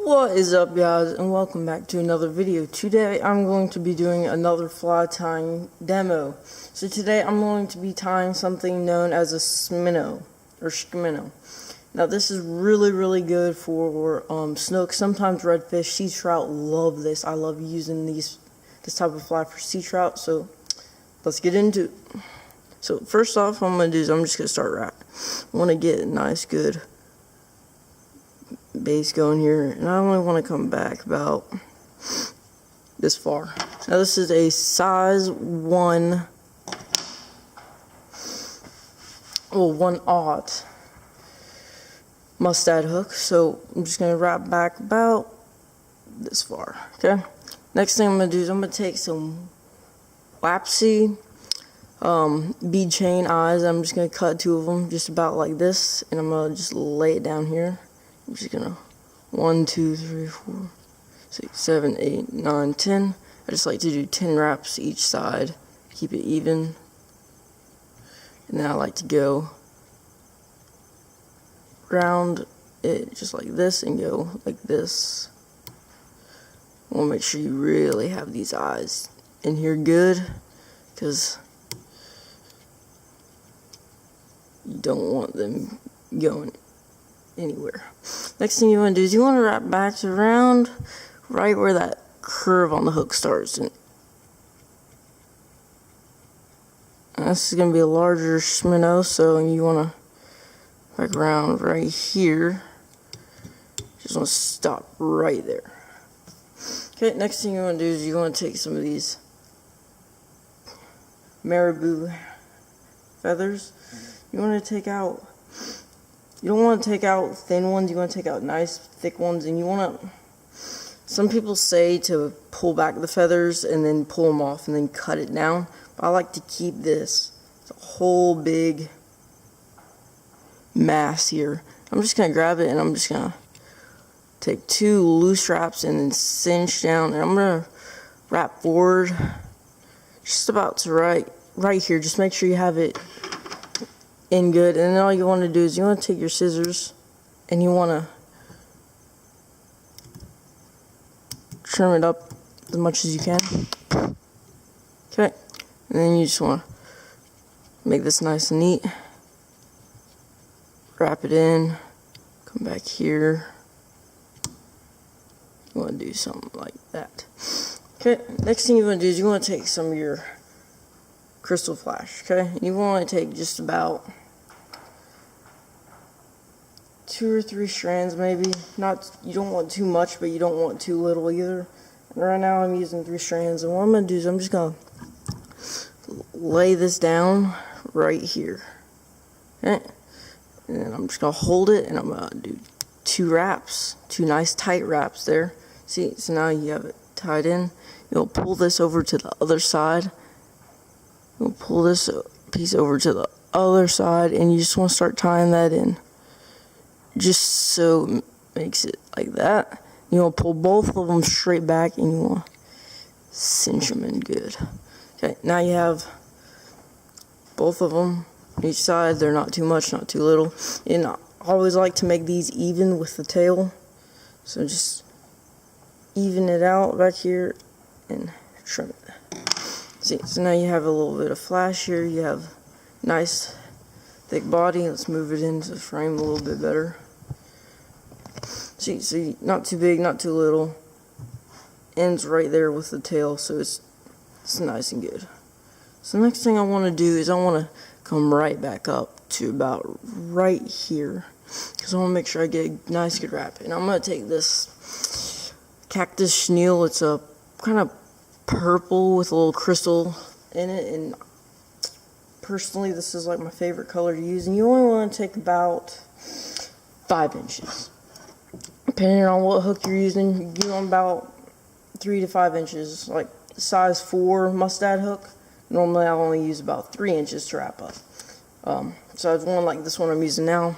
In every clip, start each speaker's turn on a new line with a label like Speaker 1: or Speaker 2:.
Speaker 1: What is up, guys, and welcome back to another video. Today I'm going to be doing another fly tying demo. So today I'm going to be tying something known as a Schminnow or Schminnow. Now this is really good for snook, sometimes redfish, sea trout. Love this. I love using this type of fly for sea trout. So let's get into it. So first off, what I'm gonna do is I'm just gonna start wrapping. I want to get a nice good base going here, and I only want to come back about this far. Now this is a size 1/0 mustad hook, so I'm just going to wrap back about this far. Okay, next thing I'm going to do is I'm going to take some waxy bead chain eyes. I'm just going to cut 2 of them just about like this, and I'm going to just lay it down here. I'm just gonna 1, 2, 3, 4, 6, 7, 8, 9, 10. I just like to do 10 wraps each side, keep it even. And then I like to go round it just like this and go like this. I want to make sure you really have these eyes in here good, because you don't want them going anywhere. Next thing you want to do is you want to wrap back around right where that curve on the hook starts. And this is going to be a larger Schminnow, so you want to back around right here. Just want to stop right there. Okay, next thing you want to do is you want to take some of these marabou feathers. You want to take out, you don't want to take out thin ones, you want to take out nice thick ones, and you want to, some people say to pull back the feathers and then pull them off and then cut it down, but I like to keep this, it's a whole big mass here. I'm just going to grab it and I'm just going to take 2 loose wraps and then cinch down, and I'm going to wrap forward just about to right here. Just make sure you have it in good, and then all you want to do is you want to take your scissors and you want to trim it up as much as you can. Okay, and then you just want to make this nice and neat, wrap it in, come back here. You want to do something like that. Okay, next thing you want to do is you want to take some of your crystal flash, okay? You want to take just about 2 or 3 strands, maybe. Not, you don't want too much, but you don't want too little either. And right now I'm using 3 strands, and what I'm going to do is I'm just going to lay this down right here, okay? And then I'm just going to hold it, and I'm going to do 2 wraps, 2 nice tight wraps there. See, so now you have it tied in. You'll pull this over to the other side. You'll pull this piece over to the other side, and you just want to start tying that in. Just so it makes it like that. You want to pull both of them straight back, and you want to cinch them in good. Okay, now you have both of them on each side. They're not too much, not too little. And I always like to make these even with the tail. So just even it out back here and trim it. See, so now you have a little bit of flash here. You have nice thick body. Let's move it into the frame a little bit better. See, not too big, not too little. Ends right there with the tail, so it's nice and good. So the next thing I want to do is I want to come right back up to about right here, because I want to make sure I get a nice good wrap. And I'm going to take this cactus chinelle. It's a kind of purple with a little crystal in it, and personally this is like my favorite color to use, and you only want to take about 5 inches. Depending on what hook you're using, you want about 3 to 5 inches. Like size 4 mustad hook, normally I only use about 3 inches to wrap up. Size 1 like this one I'm using now,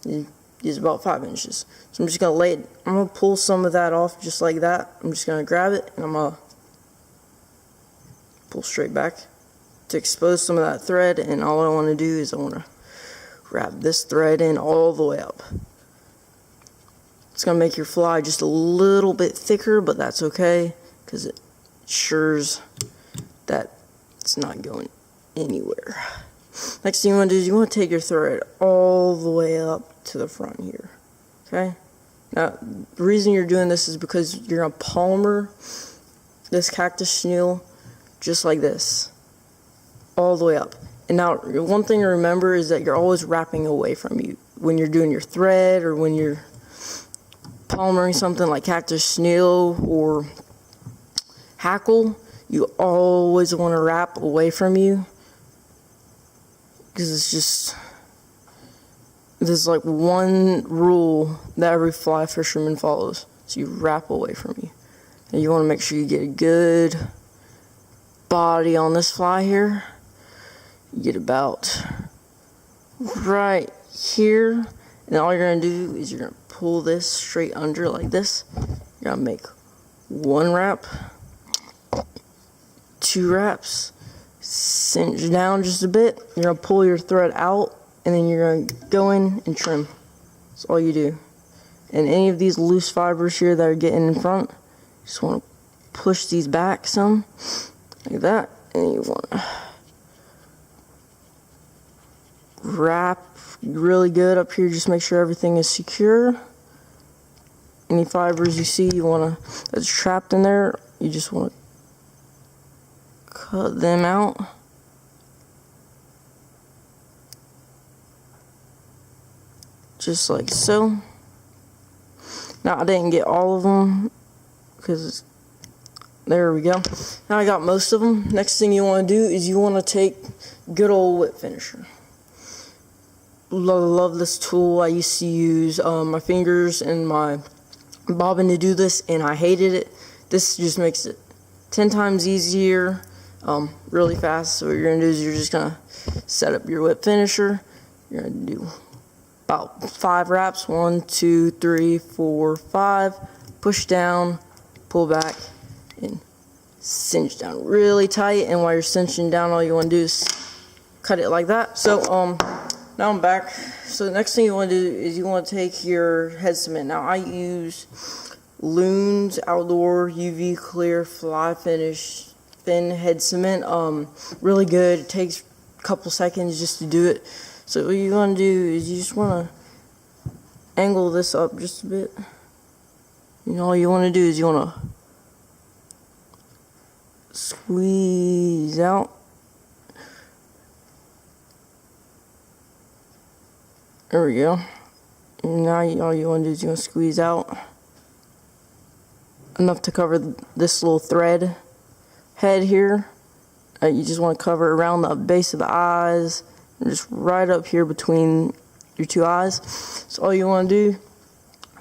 Speaker 1: you use about 5 inches. So I'm just going to lay it, I'm going to pull some of that off just like that. I'm just going to grab it and I'm going to pull straight back to expose some of that thread, and all I want to do is I want to wrap this thread in all the way up. It's going to make your fly just a little bit thicker, but that's okay, because it ensures that it's not going anywhere. Next thing you want to do is you want to take your thread all the way up to the front here. Okay? Now, the reason you're doing this is because you're going to palmer this cactus chenille just like this, all the way up. And now, one thing to remember is that you're always wrapping away from you. When you're doing your thread or when you're palmering something like cactus chenille or hackle, you always want to wrap away from you. Because it's just, there's like one rule that every fly fisherman follows. So you wrap away from you. And you want to make sure you get a good body on this fly here. You get about right here. And all you're going to do is you're going to pull this straight under like this. You're going to make one wrap, two wraps, cinch down just a bit. You're going to pull your thread out, and then you're going to go in and trim. That's all you do. And any of these loose fibers here that are getting in front, you just want to push these back some, like that, and you want to wrap really good up here. Just make sure everything is secure. Any fibers you see that's trapped in there, you just want to cut them out. Just like so. Now I didn't get all of them because there we go. Now I got most of them. Next thing you want to do is you want to take good old whip finisher. Love this tool. I used to use my fingers and my bobbin to do this, and I hated it. This just makes it 10 times easier, really fast. So what you're going to do is you're just going to set up your whip finisher. You're going to do about 5 wraps. 1, 2, 3, 4, 5. Push down, pull back, and cinch down really tight. And while you're cinching down, all you want to do is cut it like that. So now I'm back. So the next thing you want to do is you want to take your head cement. Now I use Loon's Outdoor UV Clear Fly Finish Thin Head Cement. Really good. It takes a couple seconds just to do it. So what you want to do is you just want to angle this up just a bit. You know, all you want to do is you want to squeeze out. There we go. And now all you want to do is you want to squeeze out enough to cover this little thread head here. You just want to cover around the base of the eyes and just right up here between your two eyes. So all you want to do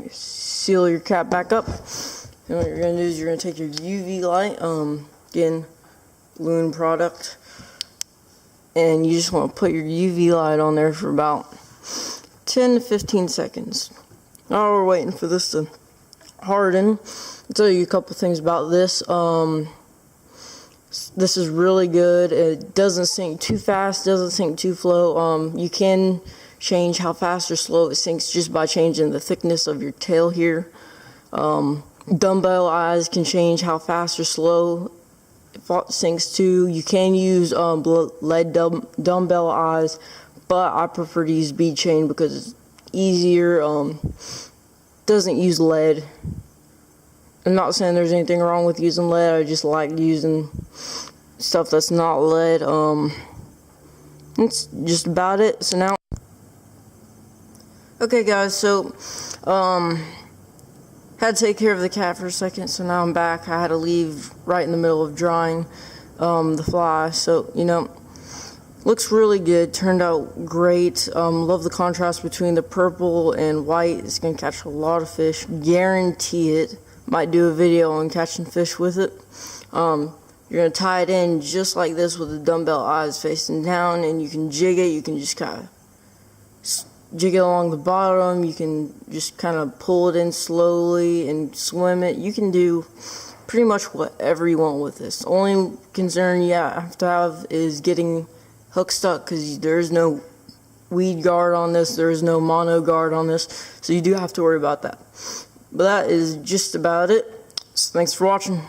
Speaker 1: is seal your cap back up. And what you're going to do is you're going to take your UV light, again, Loon product, and you just want to put your UV light on there for about 10 to 15 seconds. Now we're waiting for this to harden. I'll tell you a couple things about this. This is really good. It doesn't sink too fast, doesn't sink too slow. You can change how fast or slow it sinks just by changing the thickness of your tail here. Dumbbell eyes can change how fast or slow it sinks to. You can use lead dumbbell eyes, but I prefer to use bead chain because it's easier. Doesn't use lead. I'm not saying there's anything wrong with using lead. I just like using stuff that's not lead. That's just about it. So now, okay guys, so had to take care of the cat for a second, so now I'm back. I had to leave right in the middle of drying the fly. So, you know, looks really good, turned out great. Love the contrast between the purple and white. It's gonna catch a lot of fish, guarantee it. Might do a video on catching fish with it. You're gonna tie it in just like this with the dumbbell eyes facing down, and you can jig it. You can just kind of jig it along the bottom. You can just kind of pull it in slowly and swim it. You can do pretty much whatever you want with this. The only concern you have to have is getting hook stuck, because there's no weed guard on this. There is no mono guard on this, so you do have to worry about that. But that is just about it. So thanks for watching.